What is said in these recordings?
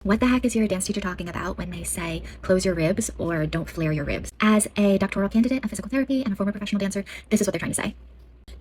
What the heck is your dance teacher talking about when they say close your ribs or don't flare your ribs? As a doctoral candidate of physical therapy and a former professional dancer, this is what they're trying to say.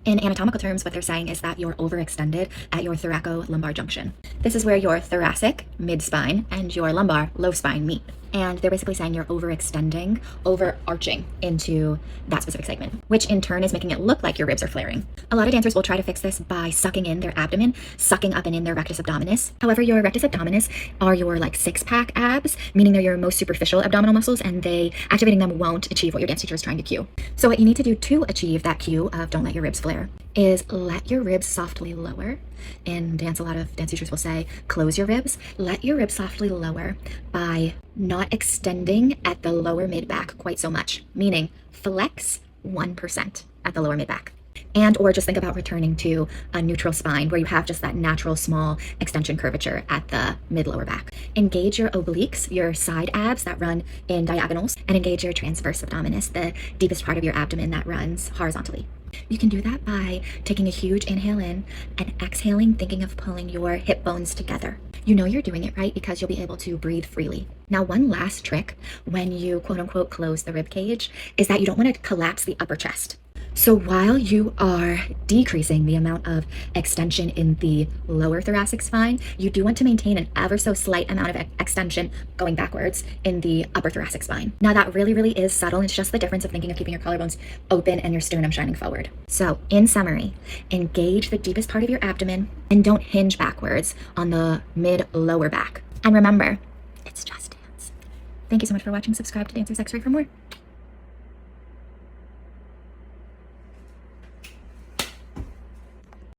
In anatomical terms, what they're saying is that you're overextended at your thoracolumbar junction. This is where your thoracic, mid-spine, and your lumbar, low spine, meet. And they're basically saying you're overextending, overarching into that specific segment, which in turn is making it look like your ribs are flaring. A lot of dancers will try to fix this by sucking in their abdomen, sucking up and in their rectus abdominis. However, your rectus abdominis are your six-pack abs, meaning they're your most superficial abdominal muscles, and activating them won't achieve what your dance teacher is trying to cue. So what you need to do to achieve that cue of don't let your ribs flare is let your ribs softly lower. In dance, a lot of dance teachers will say, close your ribs. Let your ribs softly lower by not extending at the lower mid-back quite so much, meaning flex 1% at the lower mid-back. And or just think about returning to a neutral spine where you have just that natural small extension curvature at the mid-lower back. Engage your obliques, your side abs that run in diagonals, and engage your transverse abdominis, the deepest part of your abdomen that runs horizontally. You can do that by taking a huge inhale in and exhaling, thinking of pulling your hip bones together. You know you're doing it right because you'll be able to breathe freely. Now, one last trick when you quote unquote close the rib cage is that you don't want to collapse the upper chest. So while you are decreasing the amount of extension in the lower thoracic spine, you do want to maintain an ever so slight amount of extension going backwards in the upper thoracic spine. Now that really is subtle. It's just the difference of thinking of keeping your collarbones open and your sternum shining forward. So in summary, engage the deepest part of your abdomen and don't hinge backwards on the mid-lower back. And remember, it's just dance. Thank you so much for watching. Subscribe to Dancer's X-Ray for more.